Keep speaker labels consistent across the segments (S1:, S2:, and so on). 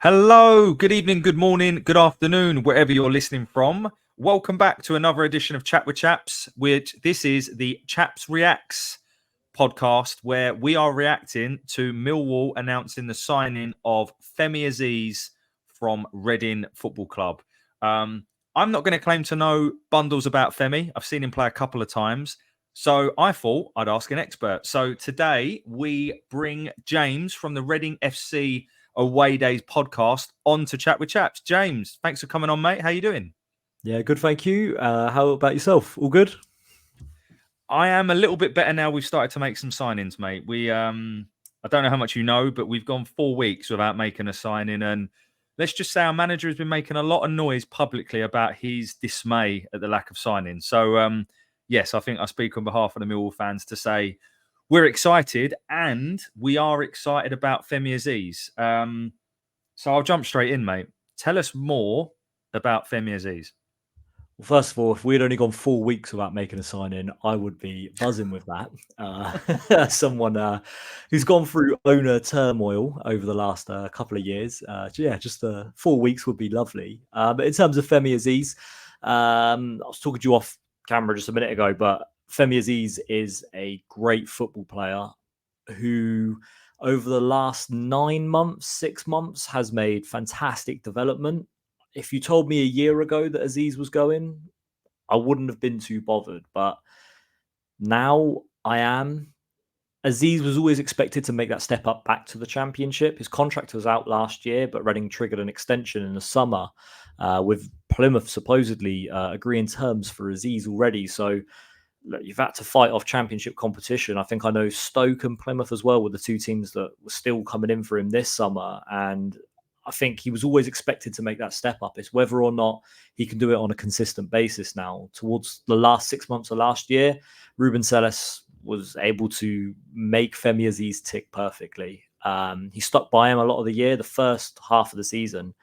S1: Hello, good evening, good morning, good afternoon, wherever you're listening from. Welcome back to another edition of Chat with Chaps, which this is the Chaps Reacts podcast, where we are reacting to Millwall announcing the signing of Femi Azeez from Reading Football Club. I'm not going to claim to know bundles about Femi. I've seen him play a couple of times. So I thought I'd ask an expert. So today we bring James from the Reading FC Away Days podcast on to Chat with Chaps. James, thanks for coming on, mate. How you doing?
S2: Yeah, good, thank you. How about yourself? All good?
S1: I am a little bit better now. We've started to make some signings, mate. I don't know how much you know, but we've gone 4 weeks without making a signing, and let's just say our manager has been making a lot of noise publicly about his dismay at the lack of signing. So, yes, I think I speak on behalf of the Millwall fans to say we're excited, and we are excited about Femi Azeez. So I'll jump straight in, mate. Tell us more about Femi Azeez.
S2: Well, first of all, if we'd only gone 4 weeks without making a sign in, I would be buzzing with that. Someone who's gone through owner turmoil over the last couple of years. Just 4 weeks would be lovely. But in terms of Femi Azeez, I was talking to you off camera just a minute ago, but Femi Azeez is a great football player who, over the last 9 months, 6 months, has made fantastic development. If you told me a year ago that Azeez was going, I wouldn't have been too bothered. But now I am. Azeez was always expected to make that step up back to the Championship. His contract was out last year, but Reading triggered an extension in the summer, with Plymouth supposedly agreeing terms for Azeez already. So look, you've had to fight off Championship competition. I think I know Stoke and Plymouth as well were the two teams that were still coming in for him this summer. And I think he was always expected to make that step up. It's whether or not he can do it on a consistent basis now. Towards the last 6 months of last year, Ruben Celis was able to make Femi Azeez tick perfectly. He stuck by him a lot of the year, the first half of the season.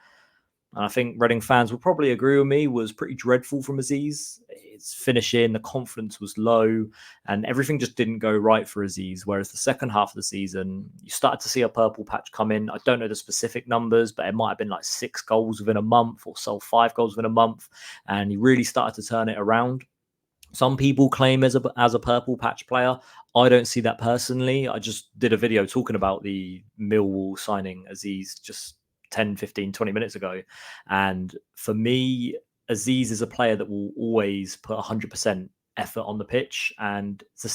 S2: And I think Reading fans will probably agree with me, was pretty dreadful from Azeez. His finishing, the confidence was low, and everything just didn't go right for Azeez. Whereas the second half of the season, you started to see a purple patch come in. I don't know the specific numbers, but it might have been like 6 goals within a month or so 5 goals within a month. And he really started to turn it around. Some people claim as a purple patch player. I don't see that personally. I just did a video talking about the Millwall signing Azeez just 10, 15, 20 minutes ago. And for me, Azeez is a player that will always put 100% effort on the pitch. And the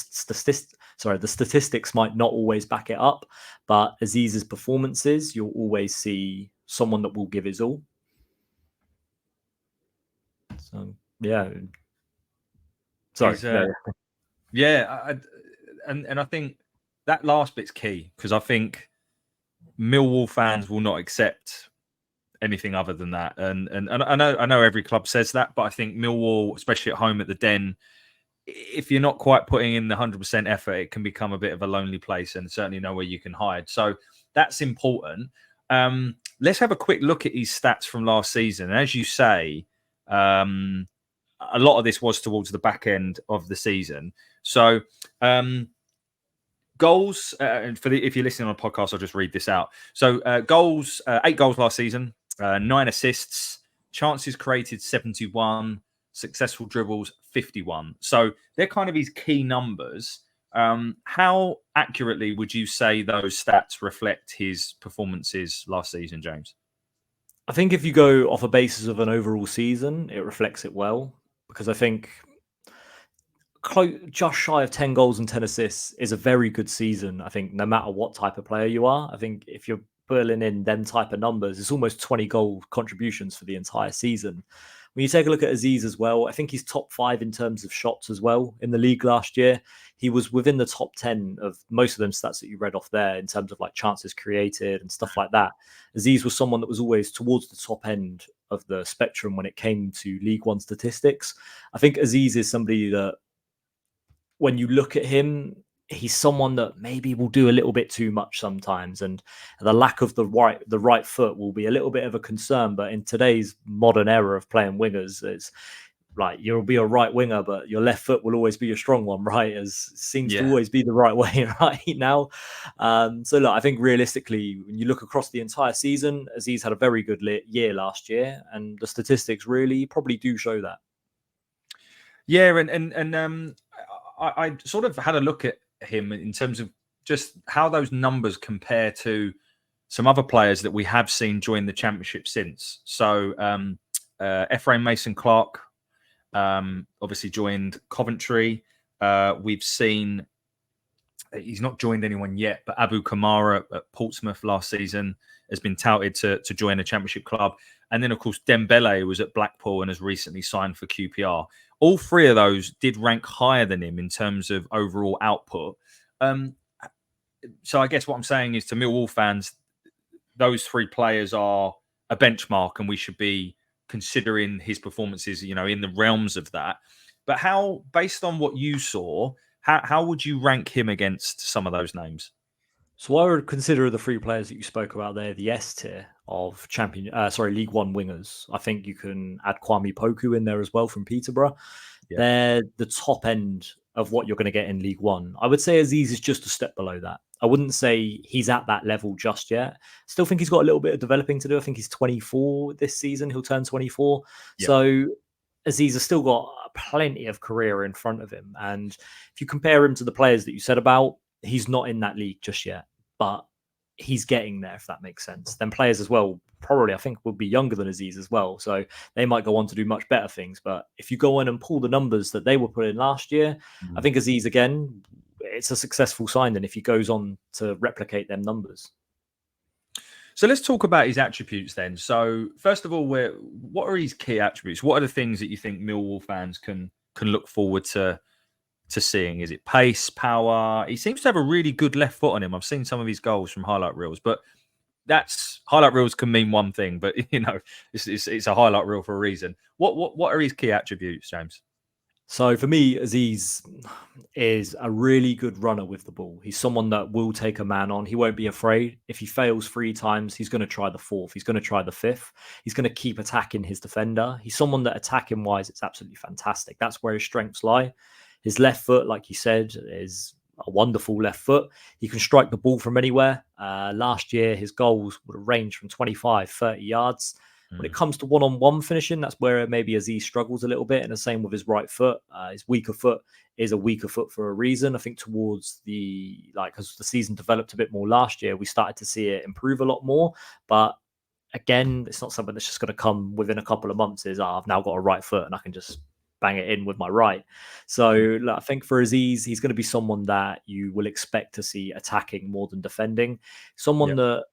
S2: statistics might not always back it up, but Azeez's performances, you'll always see someone that will give his all. So, yeah. Sorry.
S1: And I think that last bit's key, because I think Millwall fans will not accept anything other than that. And I know every club says that, but I think Millwall, especially at home at the Den, if you're not quite putting in the 100% effort, it can become a bit of a lonely place and certainly nowhere you can hide. So that's important. Let's have a quick look at his stats from last season. As you say, a lot of this was towards the back end of the season. So goals, if you're listening on a podcast, I'll just read this out. So goals, 8 goals last season, 9 assists, chances created 71, successful dribbles 51. So they're kind of his key numbers. How accurately would you say those stats reflect his performances last season, James?
S2: I think if you go off a basis of an overall season, it reflects it well, because I think just shy of 10 goals and 10 assists is a very good season. I think no matter what type of player you are, I think if you're pulling in them type of numbers, it's almost 20 goal contributions for the entire season. When you take a look at Azeez as well, I think he's top 5 in terms of shots as well in the league last year. He was within the top 10 of most of them stats that you read off there in terms of like chances created and stuff like that. Azeez was someone that was always towards the top end of the spectrum when it came to League One statistics. I think Azeez is somebody that, when you look at him, he's someone that maybe will do a little bit too much sometimes, and the lack of the right foot will be a little bit of a concern. But in today's modern era of playing wingers, like you'll be a right winger, but your left foot will always be your strong one, right? As seems to
S1: Yeah.
S2: always be the right way right now. So look, I think realistically, when you look across the entire season, Azeez had a very good year last year, and the statistics really probably do show that.
S1: Yeah, I sort of had a look at him in terms of just how those numbers compare to some other players that we have seen join the championship since. So Ephraim Mason-Clark obviously joined Coventry. We've seen he's not joined anyone yet, but Abu Kamara at Portsmouth last season has been touted to join a championship club. And then, of course, Dembele was at Blackpool and has recently signed for QPR. All three of those did rank higher than him in terms of overall output. So I guess what I'm saying is to Millwall fans, those three players are a benchmark and we should be considering his performances, in the realms of that. But how, based on what you saw, how would you rank him against some of those names?
S2: So I would consider the three players that you spoke about there the S tier of League One wingers. I think you can add Kwame Poku in there as well from Peterborough.
S1: Yeah.
S2: They're the top end of what you're going to get in League One. I would say Azeez is just a step below that. I wouldn't say he's at that level just yet. Still think he's got a little bit of developing to do. I think he's 24 this season. He'll turn 24.
S1: Yeah.
S2: So Azeez has still got plenty of career in front of him. And if you compare him to the players that you said about, he's not in that league just yet, but he's getting there, if that makes sense. Then players as well, probably, I think, will be younger than Azeez as well. So they might go on to do much better things. But if you go in and pull the numbers that they were put in last year, I think Azeez, again, it's a successful signing if he goes on to replicate them numbers.
S1: So let's talk about his attributes then. So first of all, what are his key attributes? What are the things that you think Millwall fans can look forward to seeing? Is it pace, power? He seems to have a really good left foot on him. I've seen some of his goals from highlight reels, but highlight reels can mean one thing, but it's a highlight reel for a reason. What are his key attributes, James?
S2: So for me, Azeez is a really good runner with the ball. He's someone that will take a man on. He won't be afraid. If he fails 3 times, he's going to try the 4th. He's going to try the 5th. He's going to keep attacking his defender. He's someone that attacking wise, it's absolutely fantastic. That's where his strengths lie. His left foot, like you said, is a wonderful left foot. He can strike the ball from anywhere. Last year, his goals would have ranged from 25, 30 yards. When it comes to one-on-one finishing, that's where maybe Azeez struggles a little bit. And the same with his right foot. His weaker foot is a weaker foot for a reason. I think towards as the season developed a bit more last year, we started to see it improve a lot more. But again, it's not something that's just going to come within a couple of months. I've now got a right foot and I can just bang it in with my right. So I think for Azeez, he's going to be someone that you will expect to see attacking more than defending. Someone that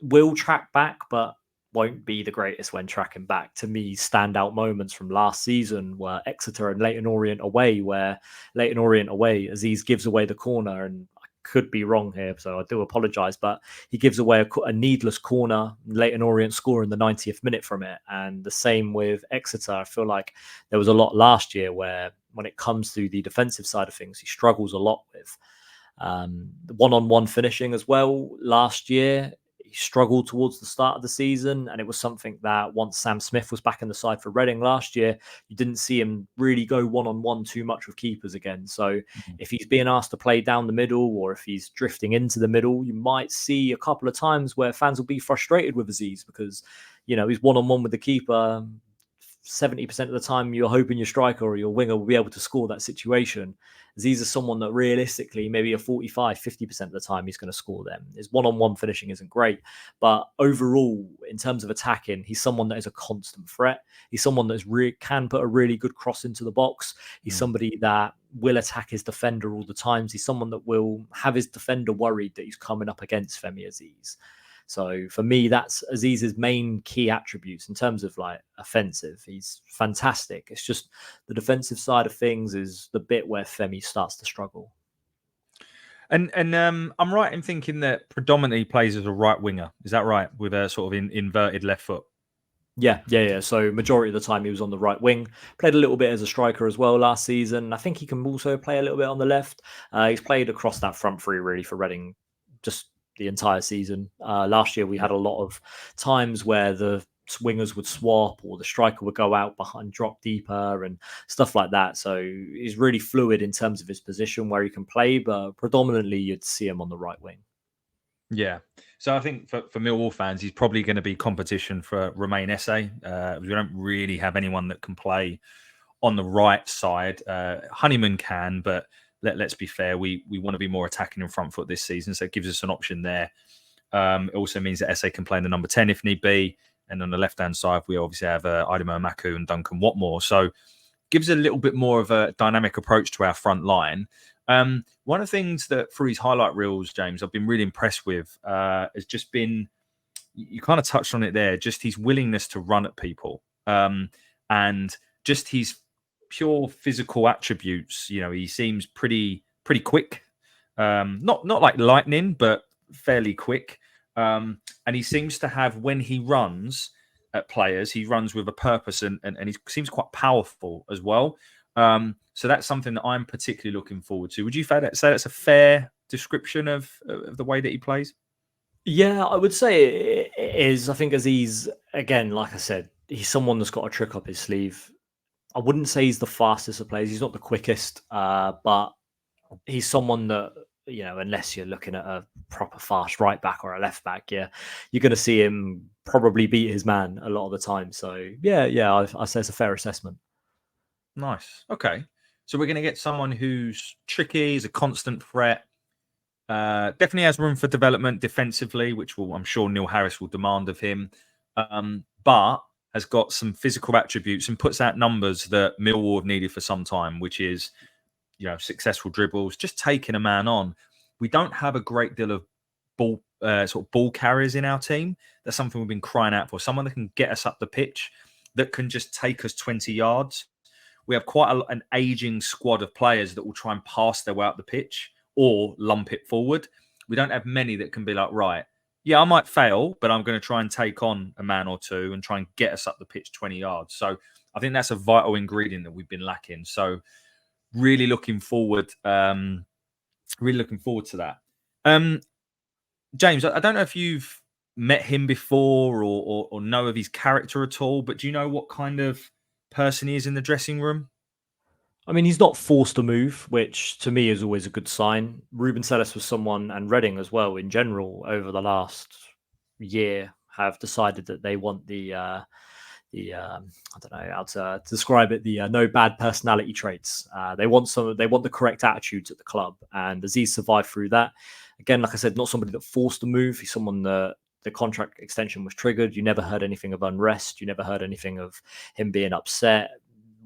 S2: will track back, but won't be the greatest when tracking back. To me, standout moments from last season were Exeter and Leyton Orient away, where Leyton Orient away, Azeez gives away the corner, and I could be wrong here, so I do apologise, but he gives away a needless corner. Leyton Orient score in the 90th minute from it, and the same with Exeter. I feel like there was a lot last year where, when it comes to the defensive side of things, he struggles a lot with. The one-on-one finishing as well last year, he struggled towards the start of the season, and it was something that once Sam Smith was back in the side for Reading last year, you didn't see him really go one-on-one too much with keepers again. So if he's being asked to play down the middle, or if he's drifting into the middle, you might see a couple of times where fans will be frustrated with Azeez because, he's one-on-one with the keeper. 70% of the time you're hoping your striker or your winger will be able to score that situation. Azeez is someone that realistically, maybe a 45, 50% of the time he's going to score them. His one-on-one finishing isn't great, but overall, in terms of attacking, he's someone that is a constant threat. He's someone that can put a really good cross into the box. He's somebody that will attack his defender all the times. He's someone that will have his defender worried that he's coming up against Femi Azeez. So for me, that's Azeez's main key attributes in terms of offensive. He's fantastic. It's just the defensive side of things is the bit where Femi starts to struggle.
S1: And I'm right in thinking that predominantly he plays as a right winger. Is that right? With a sort of inverted left foot.
S2: Yeah. So majority of the time he was on the right wing. Played a little bit as a striker as well last season. I think he can also play a little bit on the left. He's played across that front three really for Reading, just the entire season. Last year we had a lot of times where the wingers would swap or the striker would go out behind, drop deeper and stuff like that. So he's really fluid in terms of his position where he can play, but predominantly you'd see him on the right wing.
S1: Yeah. So I think for Millwall fans, he's probably going to be competition for Romain Esse. We don't really have anyone that can play on the right side. Honeyman can, but let's be fair. We want to be more attacking in front foot this season, so it gives us an option there. It also means that Esse can play in the number 10 if need be. And on the left-hand side, we obviously have Idemo Maku and Duncan Watmore. So gives a little bit more of a dynamic approach to our front line. One of the things that through his highlight reels, James, I've been really impressed with has just been, you kind of touched on it there, just his willingness to run at people and just his pure physical attributes. You know, he seems pretty quick, not like lightning, but fairly quick. And he seems to have, when he runs at players, he runs with a purpose and he seems quite powerful as well. So that's something that I'm particularly looking forward to. Would you say that's a fair description of the way that he plays?
S2: Yeah, I would say it is. I think Azeez, again, like I said, he's someone that's got a trick up his sleeve. I wouldn't say he's the fastest of players. He's not the quickest, but he's someone that, you know, unless you're looking at a proper fast right back or a left back, you're going to see him probably beat his man a lot of the time. So yeah, I say it's a fair assessment.
S1: Nice. Okay. So we're going to get someone who's tricky, is a constant threat, definitely has room for development defensively, which I'm sure Neil Harris will demand of him, but has got some physical attributes and puts out numbers that Millwall have needed for some time, which is, you know, successful dribbles, just taking a man on. We don't have a great deal of sort of ball carriers in our team. That's something we've been crying out for. Someone that can get us up the pitch, that can just take us 20 yards. We have quite an aging squad of players that will try and pass their way up the pitch or lump it forward. We don't have many that can be like, right, yeah, I might fail, but I'm going to try and take on a man or two and try and get us up the pitch 20 yards. So I think that's a vital ingredient that we've been lacking. So really looking forward to that. James, I don't know if you've met him before or know of his character at all, but do you know what kind of person he is in the dressing room?
S2: I mean, he's not forced to move, which to me is always a good sign. Ruben Selles was someone, and Reading as well, in general, over the last year, have decided that they want I don't know how to describe it, the no bad personality traits. They want the correct attitudes at the club, and Azeez survived through that. Again, like I said, not somebody that forced to move. He's someone that the contract extension was triggered. You never heard anything of unrest. You never heard anything of him being upset.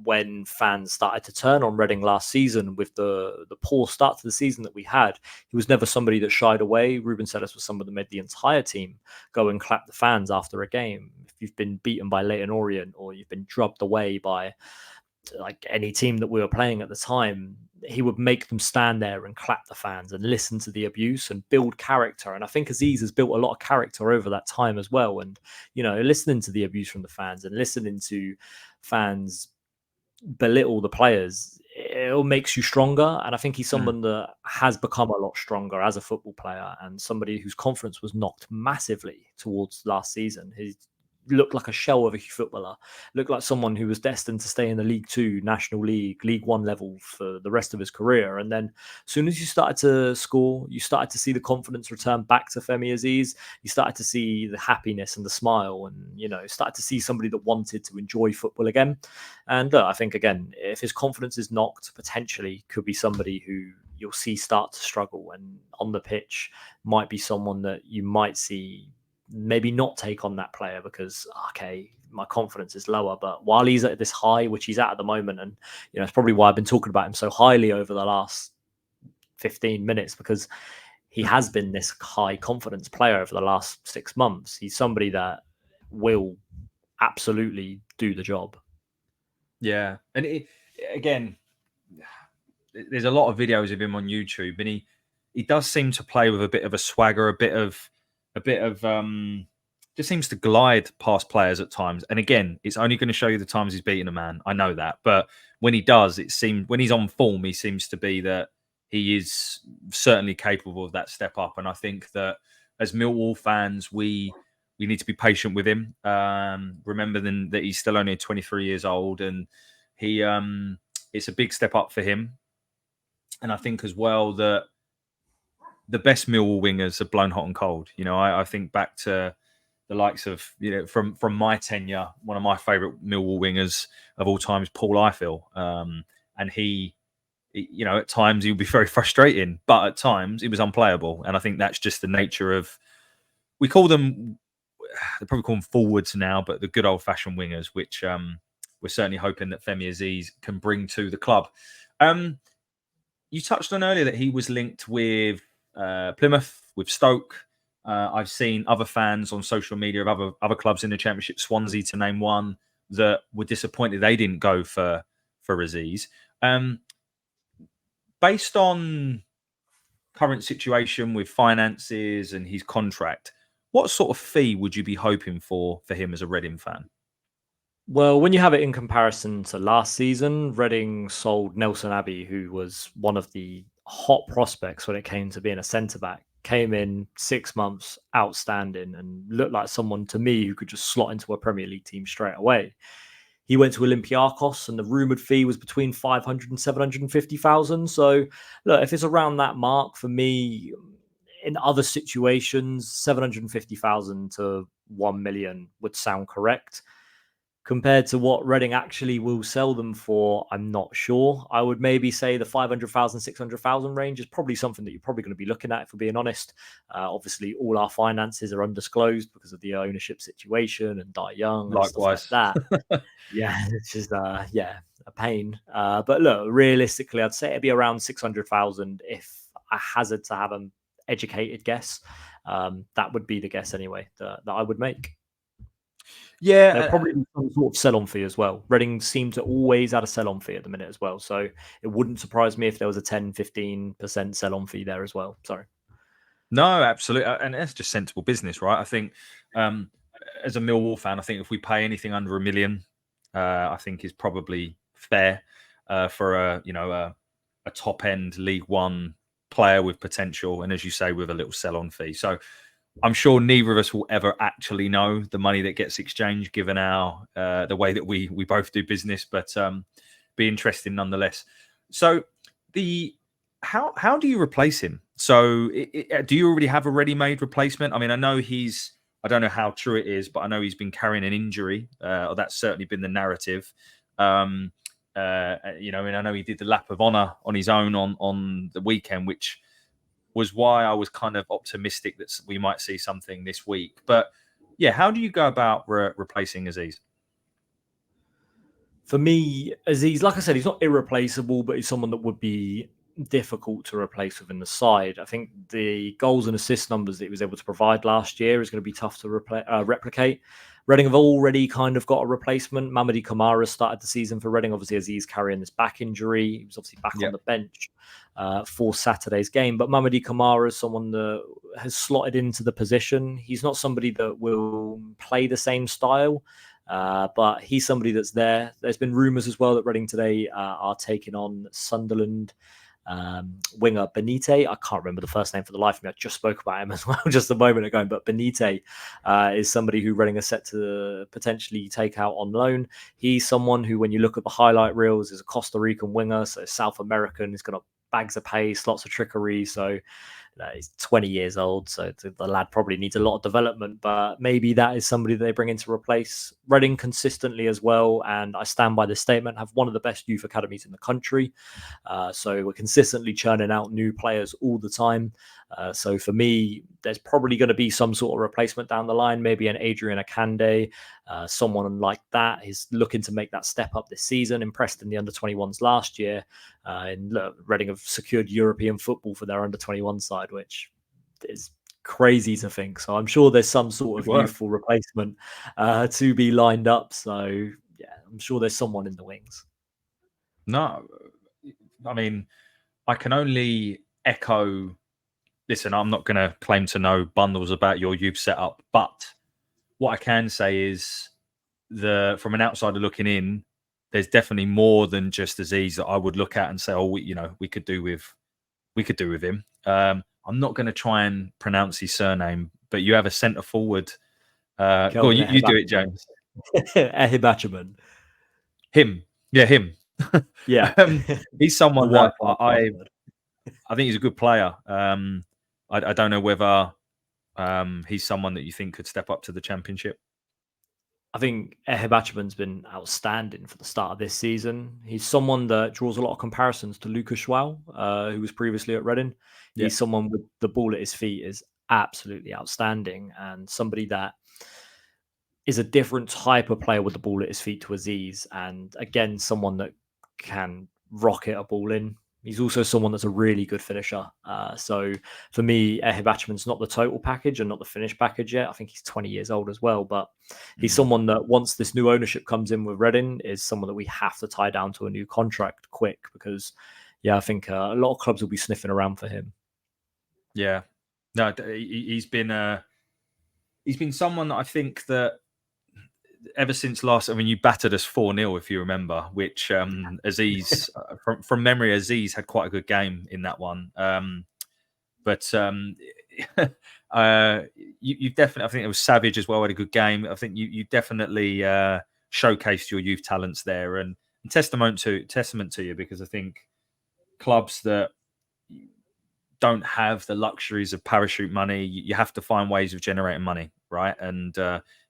S2: When fans started to turn on Reading last season with the poor start to the season that we had, he was never somebody that shied away. Ruben Selles was someone that made the entire team go and clap the fans after a game. If you've been beaten by Leyton Orient or you've been drubbed away by like any team that we were playing at the time, he would make them stand there and clap the fans and listen to the abuse and build character. And I think Azeez has built a lot of character over that time as well. And, you know, listening to the abuse from the fans and listening to fans belittle the players, it all makes you stronger. And I think he's someone that has become a lot stronger as a football player and somebody whose confidence was knocked massively towards last season. He looked like a shell of a footballer, looked like someone who was destined to stay in the League Two, National League, League One level for the rest of his career. And then as soon as you started to score, you started to see the confidence return back to Femi Azeez. You started to see the happiness and the smile and, you know, started to see somebody that wanted to enjoy football again. And I think, again, if his confidence is knocked, potentially could be somebody who you'll see start to struggle, and on the pitch might be someone that you might see maybe not take on that player because, okay, my confidence is lower. But while he's at this high, which he's at the moment, and, you know, it's probably why I've been talking about him so highly over the last 15 minutes, because he has been this high confidence player over the last 6 months. He's somebody that will absolutely do the job.
S1: Yeah. And again, there's a lot of videos of him on YouTube, and he does seem to play with a bit of a swagger, a bit of just seems to glide past players at times. And again, it's only going to show you the times he's beaten a man. I know that, but when he does, when he's on form, he seems to be that he is certainly capable of that step up. And I think that as Millwall fans, we we need to be patient with him. Remember then that he's still only 23 years old, and he it's a big step up for him. And I think as well that the best Millwall wingers are blown hot and cold. You know, I think back to the likes of, you know, from my tenure, one of my favourite Millwall wingers of all time is Paul Ifill. And he, you know, at times he would be very frustrating, but at times he was unplayable. And I think that's just the nature of, we call them, they probably call them forwards now, but the good old fashioned wingers, which we're certainly hoping that Femi Azeez can bring to the club. You touched on earlier that he was linked with Plymouth, with Stoke. I've seen other fans on social media of other clubs in the Championship, Swansea to name one, that were disappointed they didn't go for Azeez. Based on current situation with finances and his contract, what sort of fee would you be hoping for him as a Reading fan?
S2: Well, when you have it in comparison to last season, Reading sold Nelson Abbey, who was one of the hot prospects when it came to being a centre-back. Came in 6 months, outstanding, and looked like someone to me who could just slot into a Premier League team straight away. He went to Olympiacos, and the rumoured fee was between 500 and 750,000. So, look, if it's around that mark, for me, in other situations, 750,000 to 1 million would sound correct. Compared to what Reading actually will sell them for, I'm not sure. I would maybe say the 500,000, 600,000 range is probably something that you're probably going to be looking at, if we're being honest. Obviously, all our finances are undisclosed because of the ownership situation and Die Young and
S1: Likewise.
S2: stuff like that. Yeah, it's just, a pain. But look, realistically, I'd say it'd be around 600,000 if I hazard to have an educated guess. That would be the guess anyway that I would make.
S1: Yeah,
S2: there'll probably be some sort of sell-on fee as well. Reading seem to always add a sell-on fee at the minute as well. So it wouldn't surprise me if there was a 10, 15% sell-on fee there as well. Sorry.
S1: No, absolutely. And that's just sensible business, right? I think as a Millwall fan, I think if we pay anything under $1 million, I think is probably fair for a top-end League One player with potential. And as you say, with a little sell-on fee. So I'm sure neither of us will ever actually know the money that gets exchanged, given our the way that we both do business, but be interesting nonetheless. So how do you replace him? So do you already have a ready-made replacement? I mean, I don't know how true it is, but I know he's been carrying an injury. Or that's certainly been the narrative. And I know he did the lap of honour on his own on the weekend, which was why I was kind of optimistic that we might see something this week. But yeah, how do you go about replacing Azeez?
S2: For me, Azeez, like I said, he's not irreplaceable, but he's someone that would be difficult to replace within the side. I think the goals and assist numbers that he was able to provide last year is going to be tough to replicate. Reading have already kind of got a replacement. Mamadi Kamara started the season for Reading. Obviously, Azeez carrying this back injury. He was obviously back on the bench for Saturday's game. But Mamadi Kamara is someone that has slotted into the position. He's not somebody that will play the same style, but he's somebody that's there. There's been rumours as well that Reading today are taking on Sunderland winger Benite. I can't remember the first name for the life of me. I just spoke about him as well just a moment ago, but Benite is somebody who Reading are set to potentially take out on loan. He's someone who, when you look at the highlight reels, is a Costa Rican winger, so South American. He's got bags of pace, lots of trickery. So he's 20 years old, so the lad probably needs a lot of development, but maybe that is somebody they bring in to replace Reading consistently as well. And I stand by this statement, have one of the best youth academies in the country. So we're consistently churning out new players all the time. So for me, there's probably going to be some sort of replacement down the line, maybe an Adrian Akande, someone like that is looking to make that step up this season, impressed in the under-21s last year. And look, Reading have secured European football for their under-21 side, which is crazy to think. So I'm sure there's some sort of youthful replacement to be lined up. So yeah, I'm sure there's someone in the wings.
S1: No, I mean, I can only echo. Listen, I'm not going to claim to know bundles about your youth setup, but what I can say is from an outsider looking in, there's definitely more than just Azeez that I would look at and say, oh, we could do with him. I'm not going to try and pronounce his surname, but you have a centre forward Go on,
S2: Kelvin
S1: you do it, James.
S2: Ehibachaman.
S1: Him. Yeah, him.
S2: Yeah.
S1: He's someone
S2: The
S1: that
S2: white
S1: I think he's a good player. I don't know whether he's someone that you think could step up to the championship.
S2: I think Ehibachaman's been outstanding for the start of this season. He's someone that draws a lot of comparisons to Lucas Schwal, who was previously at Reading.
S1: Yeah.
S2: He's someone with the ball at his feet is absolutely outstanding, and somebody that is a different type of player with the ball at his feet to Azeez, and again, someone that can rocket a ball in. He's also someone that's a really good finisher. So for me, Ehibachaman's not the total package and not the finished package yet. I think he's 20 years old as well, but he's someone that once this new ownership comes in with Reading is someone that we have to tie down to a new contract quick because, yeah, I think a lot of clubs will be sniffing around for him.
S1: Yeah, no, he's been someone that I think that ever since last, I mean, you battered us 4-0, if you remember, which Azeez, from memory, Azeez had quite a good game in that one. But you've definitely, I think it was Savage as well, had a good game. I think you definitely showcased your youth talents there, and testament to you, because I think clubs that don't have the luxuries of parachute money, you have to find ways of generating money, right? And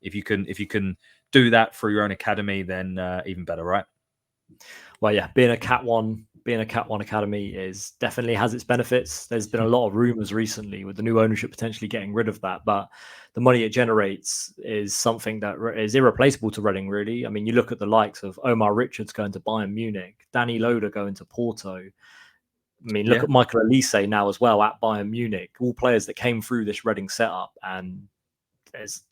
S1: if you can do that through your own academy, then even better, right?
S2: Well, yeah, being a Cat 1 academy is definitely has its benefits. There's been a lot of rumors recently with the new ownership potentially getting rid of that, but the money it generates is something that is irreplaceable to Reading, really. I mean, you look at the likes of Omar Richards going to Bayern Munich, Danny Loader going to Porto. I mean, look at Michael Elise now as well at Bayern Munich, all players that came through this Reading setup, and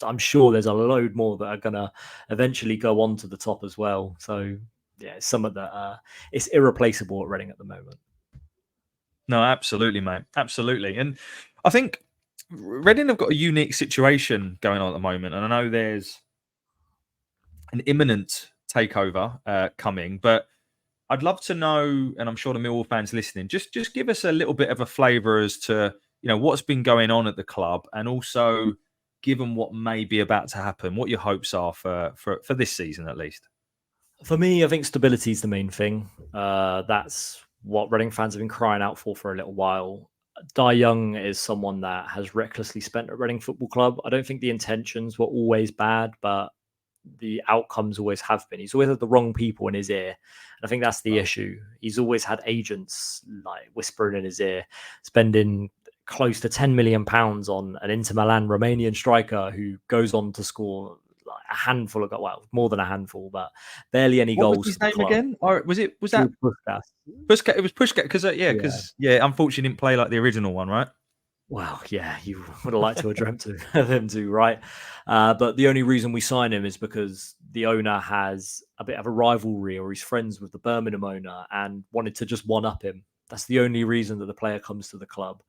S2: I'm sure there's a load more that are going to eventually go on to the top as well. So yeah, it's something that it's irreplaceable at Reading at the moment.
S1: No, absolutely, mate. Absolutely. And I think Reading have got a unique situation going on at the moment. And I know there's an imminent takeover coming, but I'd love to know, and I'm sure the Millwall fans listening, just give us a little bit of a flavour as to, you know, what's been going on at the club, and also given what may be about to happen, what your hopes are for this season at least.
S2: For me, I think stability is the main thing. That's what Reading fans have been crying out for a little while. Dai Young is someone that has recklessly spent at Reading Football Club. I don't think the intentions were always bad, but the outcomes always have been. He's always had the wrong people in his ear. And I think that's the issue. He's always had agents like whispering in his ear, spending close to £10 million on an Inter Milan Romanian striker who goes on to score like a handful of goals, well, more than a handful, but barely any goals.
S1: What was his name again? Or was that
S2: Puskas?
S1: It was Pushkas, because unfortunately he didn't play like the original one, right?
S2: Well, yeah, you would have liked to have dreamt of him too, right? But the only reason we sign him is because the owner has a bit of a rivalry, or he's friends with the Birmingham owner and wanted to just one-up him. That's the only reason that the player comes to the club.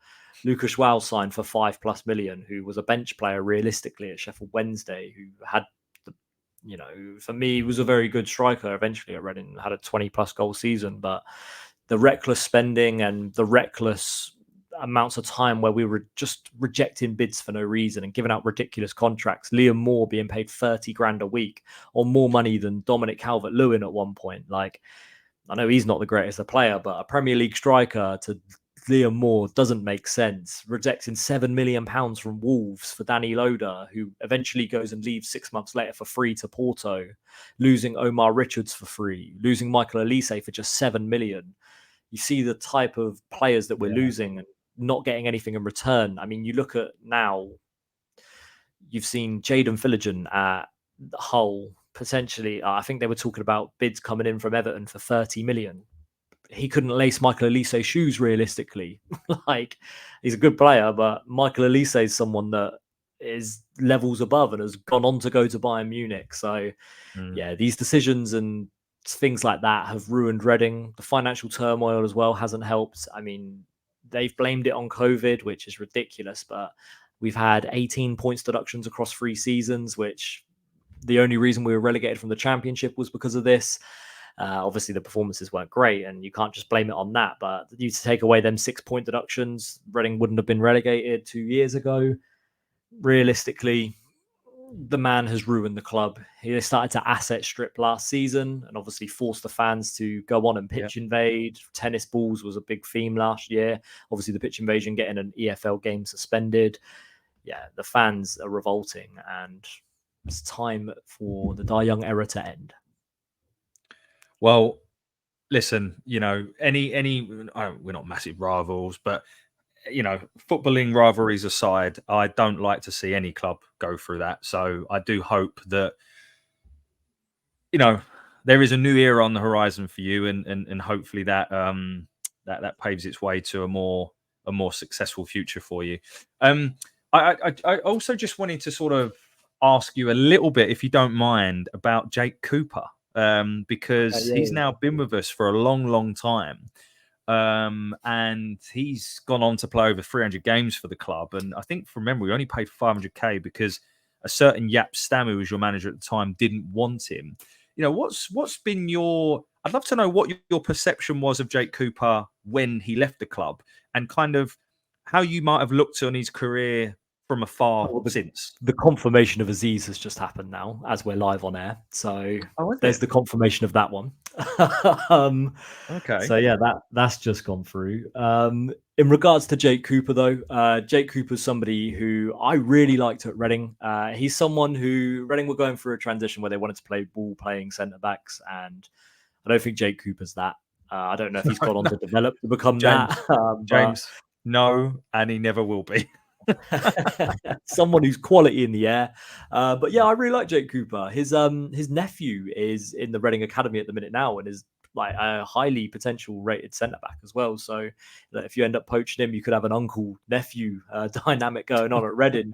S2: Lucas Schwal signed for $5+ million, who was a bench player realistically at Sheffield Wednesday, who had, for me, was a very good striker eventually at Reading, had a 20+ goal season, but the reckless spending and the reckless amounts of time where we were just rejecting bids for no reason and giving out ridiculous contracts. Liam Moore being paid 30 grand a week, or more money than Dominic Calvert-Lewin at one point. Like, I know he's not the greatest of player, but a Premier League striker to Liam Moore doesn't make sense. Rejecting £7 million from Wolves for Danny Loader, who eventually goes and leaves 6 months later for free to Porto. Losing Omar Richards for free. Losing Michael Elise for just £7 million. You see the type of players that we're losing and not getting anything in return. I mean, you look at now, you've seen Jadon Philligan at Hull, potentially. I think they were talking about bids coming in from Everton for 30 million. He couldn't lace Michael Elise's shoes realistically. Like, he's a good player, but Michael Elise is someone that is levels above and has gone on to go to Bayern Munich. So, yeah, these decisions and things like that have ruined Reading. The financial turmoil as well hasn't helped. I mean, they've blamed it on COVID, which is ridiculous, but we've had 18 points deductions across 3 seasons, which the only reason we were relegated from the Championship was because of this. Obviously, the performances weren't great, and you can't just blame it on that. But you to take away them 6-point deductions, Reading wouldn't have been relegated 2 years ago. Realistically, the man has ruined the club. He started to asset strip last season and obviously forced the fans to go on and pitch invade. Tennis balls was a big theme last year. Obviously, the pitch invasion getting an EFL game suspended. Yeah, the fans are revolting, and it's time for the Die Young era to end.
S1: Well, listen, you know, we're not massive rivals, but you know, footballing rivalries aside, I don't like to see any club go through that. So I do hope that, you know, there is a new era on the horizon for you, and hopefully that that paves its way to a more successful future for you. I also just wanted to sort of ask you a little bit, if you don't mind, about Jake Cooper, because he's now been with us for a long time. And he's gone on to play over 300 games for the club. And I think from memory, we only paid 500k because a certain Yap Stam, who was your manager at the time, didn't want him. You know, what's been your? I'd love to know what your perception was of Jake Cooper when he left the club, and kind of how you might have looked on his career from afar since.
S2: The confirmation of Azeez has just happened now as we're live on air. So there's the confirmation of that one.
S1: Okay.
S2: So yeah, that's just gone through. In regards to Jake Cooper, though, Jake Cooper's somebody who I really liked at Reading. He's someone who Reading were going through a transition where they wanted to play ball-playing centre-backs, and I don't think Jake Cooper's that. I don't know if he's gone on to develop to become
S1: James, no, and he never will be.
S2: Someone who's quality in the air. But yeah, I really like Jake Cooper. His nephew is in the Reading Academy at the minute now and is like a highly potential rated centre back as well. So if you end up poaching him, you could have an uncle nephew dynamic going on at Reading.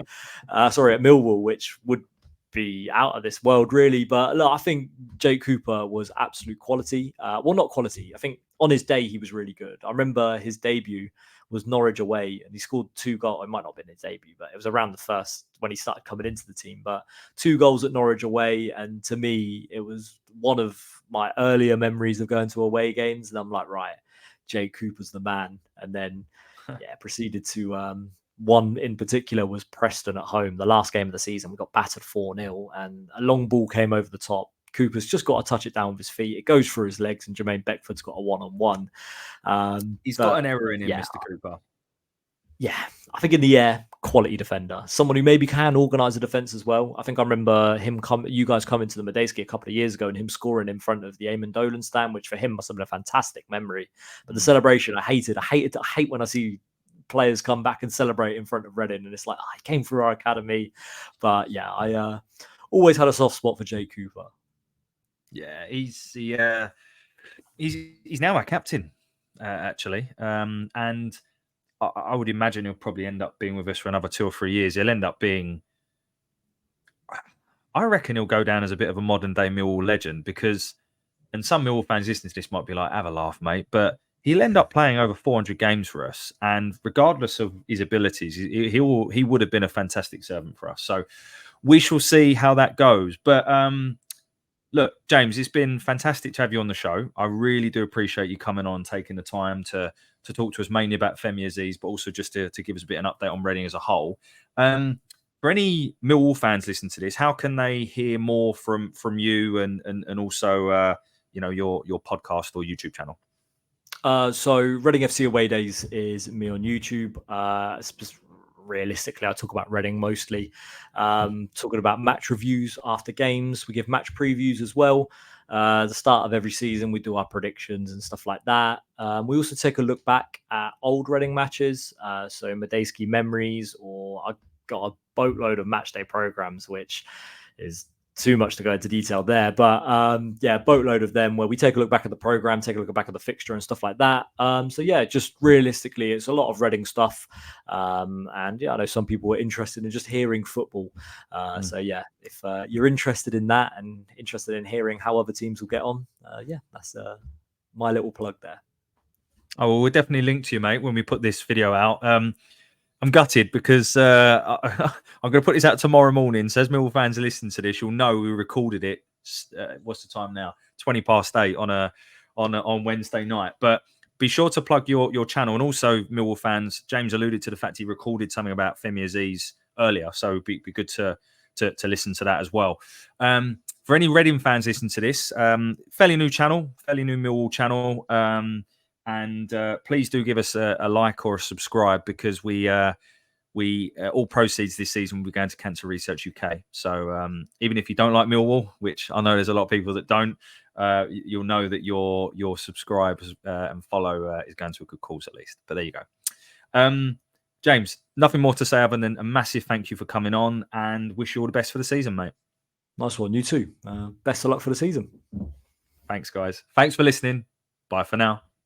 S2: At Millwall, which would be out of this world, really. But look, I think Jake Cooper was absolute quality. Well, not quality. I think on his day he was really good. I remember his debut was Norwich away, and he scored 2 goals. It might not have been his debut, but it was around the first when he started coming into the team. But 2 goals at Norwich away, and to me, it was one of my earlier memories of going to away games. And I'm like, right, Jake Cooper's the man. And then, proceeded to one in particular was Preston at home. The last game of the season, we got battered 4-0, and a long ball came over the top. Cooper's just got to touch it down with his feet. It goes through his legs, and Jermaine Beckford's got a one-on-one.
S1: He's got an error in him, Mr. Cooper.
S2: Yeah, I think in the air, quality defender. Someone who maybe can organise a defence as well. I think I remember you guys coming to the Medeski a couple of years ago and him scoring in front of the Eamon Dolan stand, which for him must have been a fantastic memory. But the celebration, I hate when I see players come back and celebrate in front of Reading, and it's like, he came through our academy. But yeah, I always had a soft spot for Jake Cooper.
S1: Yeah, he's now our captain, actually, and I would imagine he'll probably end up being with us for another 2 or 3 years. He'll end up being, I reckon, he'll go down as a bit of a modern day Millwall legend, because, and some Millwall fans listening to this might be like, have a laugh, mate, but he'll end up playing over 400 games for us, and regardless of his abilities, he would have been a fantastic servant for us. So we shall see how that goes. But look, James, it's been fantastic to have you on the show. I really do appreciate you coming on, taking the time to talk to us mainly about Femi Azeez, but also just to give us a bit of an update on Reading as a whole. For any Millwall fans listening to this, how can they hear more from you and also your podcast or YouTube channel?
S2: So Reading FC Away Days is me on YouTube. Realistically, I talk about Reading mostly, talking about match reviews after games. We give match previews as well. The start of every season, we do our predictions and stuff like that. We also take a look back at old Reading matches, so Medeski memories, or I've got a boatload of match day programs, which is too much to go into detail there, but boatload of them where we take a look back at the program, take a look back at the fixture and stuff like that. So yeah, just realistically, it's a lot of Reading stuff, and yeah, I know some people are interested in just hearing football. So yeah, if you're interested in that and interested in hearing how other teams will get on, that's my little plug there.
S1: Oh, well, we'll definitely link to you, mate, when we put this video out. I'm gutted because I'm going to put this out tomorrow morning. So as Millwall fans are listening to this, you'll know we recorded it. What's the time now? 8:20 on Wednesday night. But be sure to plug your channel. And also, Millwall fans, James alluded to the fact he recorded something about Femi Azeez earlier. So it'd be good to to listen to that as well. For any Reading fans listening to this, fairly new Millwall channel, and please do give us a like or a subscribe, because we all proceeds this season will be going to Cancer Research UK. So even if you don't like Millwall, which I know there's a lot of people that don't, you'll know that your subscribes and follow is going to a good cause at least. But there you go. James, nothing more to say other than a massive thank you for coming on, and wish you all the best for the season, mate.
S2: Nice one. You too. Best of luck for the season.
S1: Thanks, guys. Thanks for listening. Bye for now.